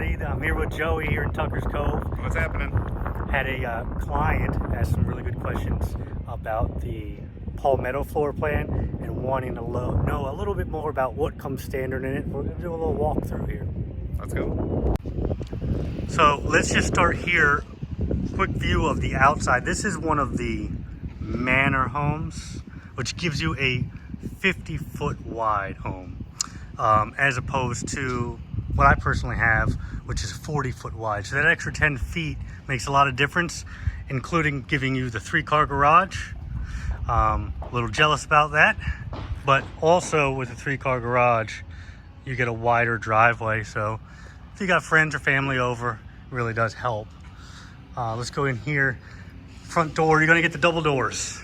everybody. I'm here with Joey here in Tuckers Cove. What's happening? Had a client ask some really good questions about the Palmetto floor plan and wanting to know a little bit more about what comes standard in it. We're going to do a little walkthrough here. Let's go. So let's just start here. Quick view of the outside. This is one of the manor homes, which gives you a 50-foot wide home, as opposed to what I personally have, which is 40-foot wide. So that extra 10 feet makes a lot of difference, including giving you the 3-car garage. A little jealous about that, but also with a 3-car garage, you get a wider driveway. So if you got friends or family over, it really does help. Let's go in here. Front door, you're gonna get the double doors.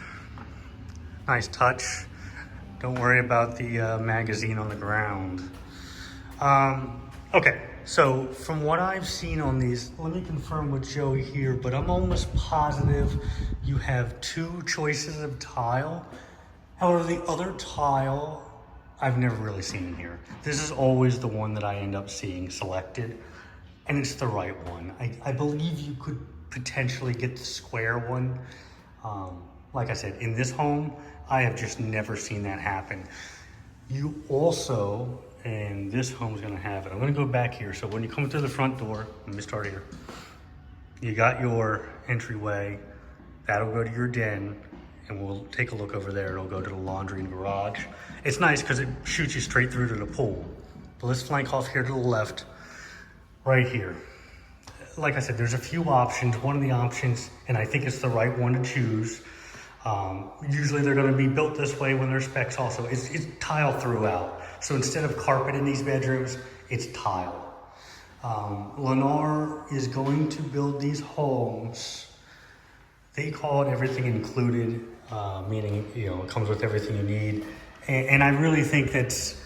Nice touch. Don't worry about the magazine on the ground. Okay, so from what I've seen on these, let me confirm with Joey here, but I'm almost positive you have 2 choices of tile. However, the other tile, I've never really seen here. This is always the one that I end up seeing selected, and it's the right one. I believe you could potentially get the square one. Like I said, in this home, I have just never seen that happen. You also, and this home's gonna have it. I'm gonna go back here. So when you come through the front door, let me start here. You got your entryway. That'll go to your den, and we'll take a look over there. It'll go to the laundry and garage. It's nice because it shoots you straight through to the pool. But let's flank off here to the left, right here. Like I said, there's a few options. One of the options, and I think it's the right one to choose, usually they're going to be built this way when their specs also, it's tile throughout. So instead of carpet in these bedrooms, it's tile. Lennar is going to build these homes. They call it everything included, meaning, you know, it comes with everything you need. And I really think that's,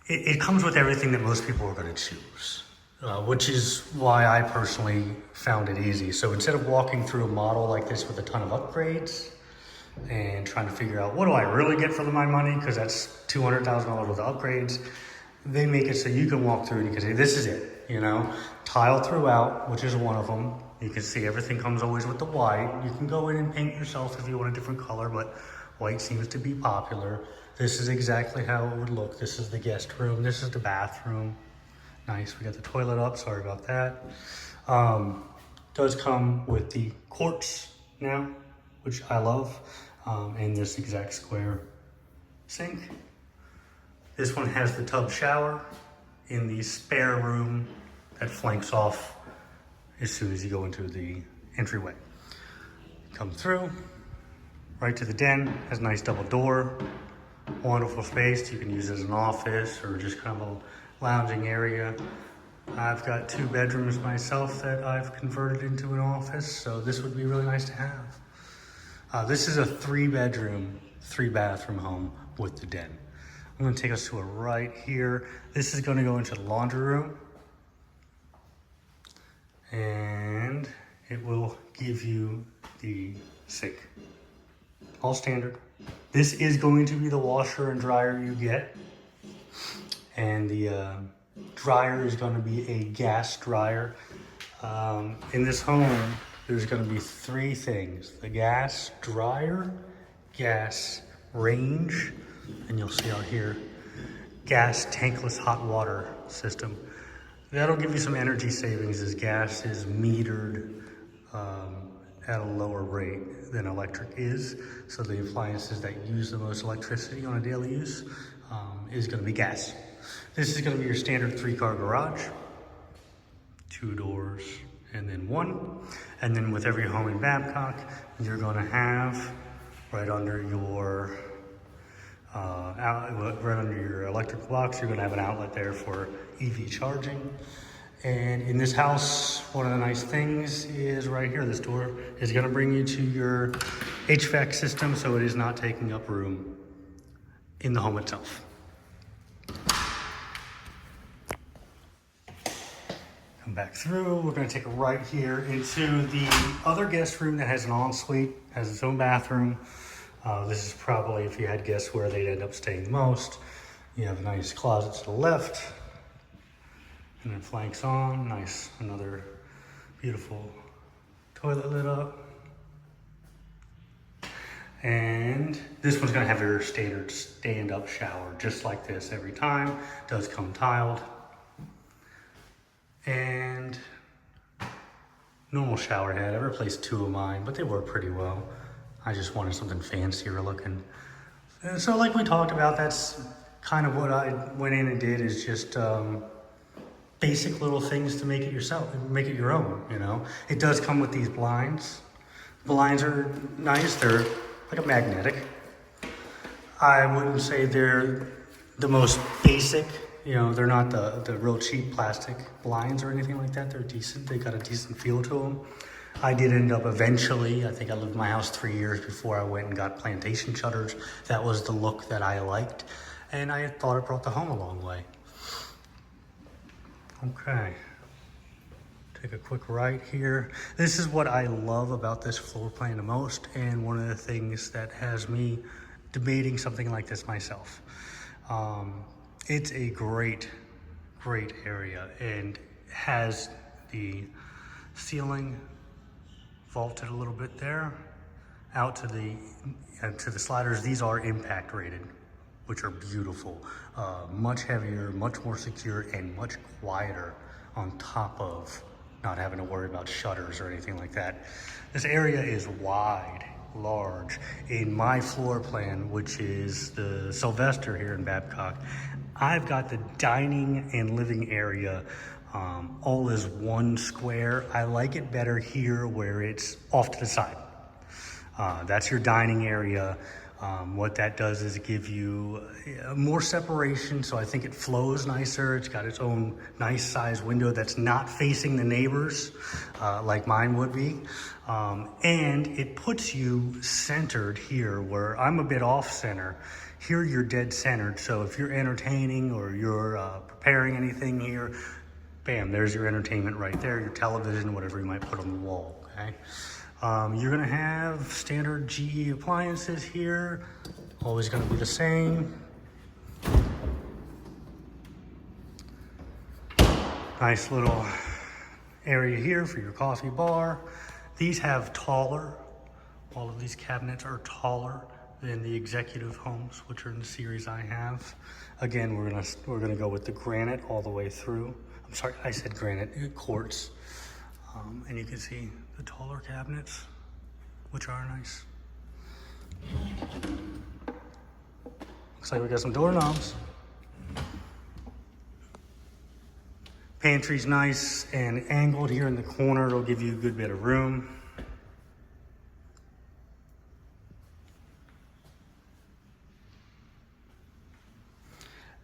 it comes with everything that most people are going to choose. Which is why I personally found it easy. So instead of walking through a model like this with a ton of upgrades and trying to figure out what do I really get for my money, because that's $200,000 worth of upgrades, they make it so you can walk through and you can say, this is it, you know? Tile throughout, which is one of them. You can see everything comes always with the white. You can go in and paint yourself if you want a different color, but white seems to be popular. This is exactly how it would look. This is the guest room. This is the bathroom. Nice, we got the toilet up, sorry about that. Does come with the quartz now, which I love, and this exact square sink. This one has the tub shower in the spare room that flanks off as soon as you go into the entryway. Come through, right to the den, has a nice double door, wonderful space. You can use it as an office or just kind of a lounging area. I've got 2 bedrooms myself that I've converted into an office, so this would be really nice to have. This is a 3-bedroom, 3-bathroom home with the den. I'm gonna take us to a right here. This is gonna go into the laundry room, and it will give you the sink. All standard. This is going to be the washer and dryer you get. And the dryer is going to be a gas dryer. In this home, there's going to be 3 things: the gas dryer, gas range, and you'll see out here, gas tankless hot water system. That'll give you some energy savings as gas is metered at a lower rate than electric is. So the appliances that use the most electricity on a daily use is going to be gas. This is going to be your standard 3-car garage, 2 doors, and then 1. And then with every home in Babcock, you're going to have right under your electrical box, you're going to have an outlet there for EV charging. And in this house, one of the nice things is right here, this door is going to bring you to your HVAC system, so it is not taking up room in the home itself. Come back through, we're gonna take a right here into the other guest room that has an ensuite, has its own bathroom. This is probably, if you had guests, where they'd end up staying the most. You have a nice closet to the left. And then flanks on, nice, another beautiful toilet lit up. And this one's gonna have your standard stand-up shower, just like this every time. Does come tiled. And normal shower head. I replaced 2 of mine, but they work pretty well. I just wanted something fancier looking. And so like we talked about, that's kind of what I went in and did, is just basic little things to make it yourself, make it your own, you know. It does come with these blinds. Blinds are nice, they're like a magnetic. I wouldn't say they're the most basic, you know, they're not the real cheap plastic blinds or anything like that. They're decent, they got a decent feel to them. I did end up eventually, I think I lived in my house 3 years before I went and got plantation shutters. That was the look that I liked, and I thought it brought the home a long way. Okay, take a quick right here. This is what I love about this floor plan the most, and one of the things that has me debating something like this myself. It's a great area, and has the ceiling vaulted a little bit there out to the sliders. These are impact rated, which are beautiful, much heavier, much more secure, and much quieter on top of not having to worry about shutters or anything like that. This area is wide, large. In my floor plan, which is the Sylvester here in Babcock, I've got the dining and living area all as one square. I like it better here where it's off to the side. That's your dining area. What that does is give you more separation, so I think it flows nicer. It's got its own nice size window that's not facing the neighbors like mine would be. And it puts you centered here where I'm a bit off center. Here you're dead centered, so if you're entertaining or you're preparing anything here, bam, there's your entertainment right there, your television, whatever you might put on the wall, okay? You're gonna have standard GE appliances here, always gonna be the same. Nice little area here for your coffee bar. These have taller, all of these cabinets are taller than the executive homes, which are in the series I have. Again, we're gonna go with the granite all the way through. I'm sorry, I said granite, quartz. And you can see the taller cabinets, which are nice. Looks like we got some doorknobs. Pantry's nice and angled here in the corner. It'll give you a good bit of room.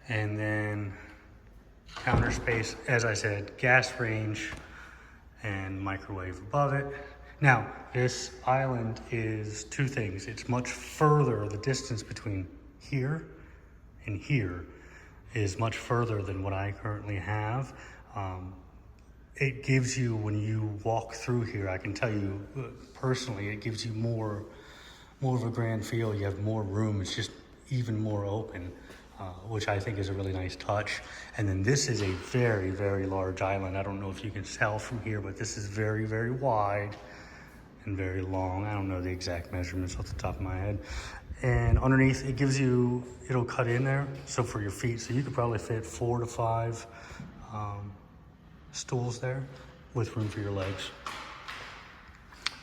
And then counter space, as I said, gas range and microwave above it. Now, this island is 2 things. It's much further, the distance between here and here is much further than what I currently have. It gives you, when you walk through here, I can tell you personally, it gives you more of a grand feel. You have more room. It's just even more open, which I think is a really nice touch. And then this is a very large island. I don't know if you can tell from here, but this is very wide and very long. I don't know the exact measurements off the top of my head. And underneath, it gives you, it'll cut in there, so for your feet. So you could probably fit 4 to 5 stools there with room for your legs.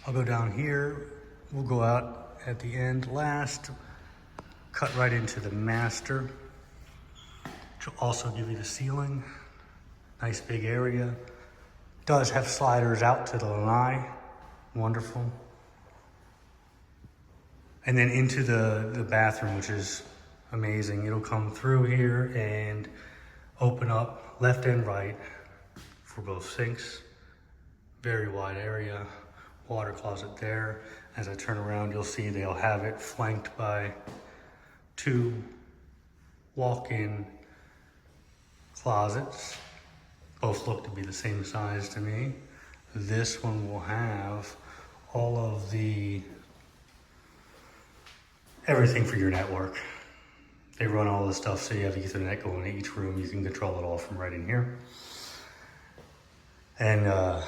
I'll go down here. We'll go out at the end last, cut right into the master, which will also give you the ceiling. Nice big area. Does have sliders out to the lanai. Wonderful. And then into the bathroom, which is amazing. It'll come through here and open up left and right for both sinks. Very wide area. Water closet there. As I turn around, you'll see they'll have it flanked by 2 walk-in closets. Both look to be the same size to me. This one will have all of the everything for your network. They run all the stuff, so you have Ethernet going in each room. You can control it all from right in here. And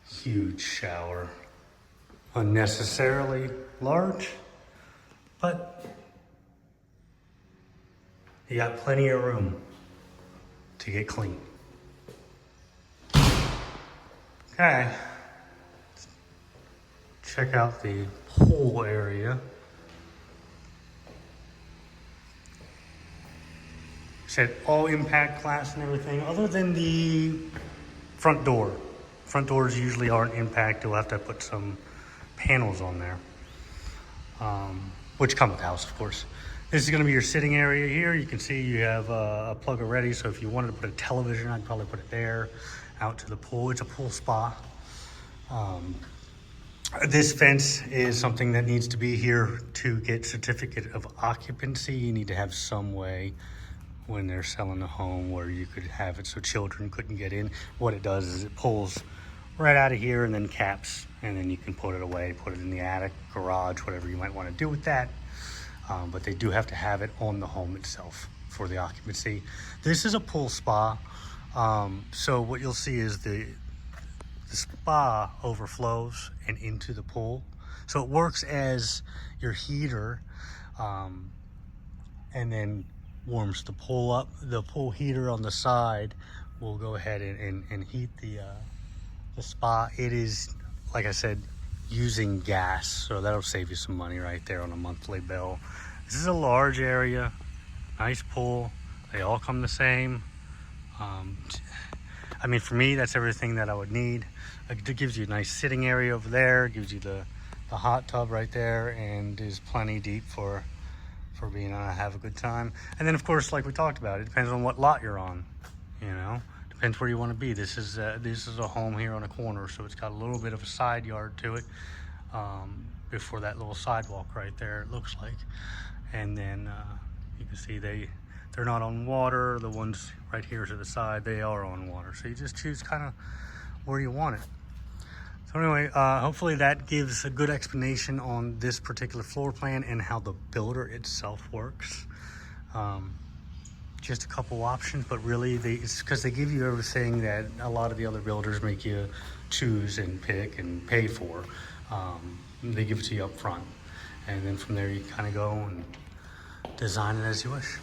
huge shower. Unnecessarily large, but you got plenty of room to get clean. Okay, check out the pool area. Said all impact glass and everything, other than the front door. Front doors usually aren't impact. You'll have to put some panels on there, which come with the house, of course. This is going to be your sitting area here. You can see you have a plug already, so if you wanted to put a television, I'd probably put it there, out to the pool. It's a pool spa. This fence is something that needs to be here to get certificate of occupancy. You need to have some way when they're selling a home where you could have it so children couldn't get in. What it does is it pulls right out of here and then caps, and then you can put it away, put it in the attic, garage, whatever you might want to do with that. But they do have to have it on the home itself for the occupancy. This is a pool spa. So what you'll see is the spa overflows and into the pool. So it works as your heater, and then warms the pool up. The pool heater on the side will go ahead and heat the spa. It is, like I said, using gas, so that'll save you some money right there on a monthly bill. This is a large area, nice pool. They all come the same. I mean, for me, that's everything that I would need. It gives you a nice sitting area over there, gives you the hot tub right there, and is plenty deep for being on have a good time. And then, of course, like we talked about, it depends on what lot you're on. You know, depends where you want to be. This is a home here on a corner, so it's got a little bit of a side yard to it, before that little sidewalk right there, it looks like. And then you can see they're not on water. The ones right here to the side, they are on water. So you just choose kind of where you want it. So anyway, hopefully that gives a good explanation on this particular floor plan and how the builder itself works. Just a couple options, but really it's because they give you everything that a lot of the other builders make you choose and pick and pay for. They give it to you up front. And then from there you kind of go and design it as you wish.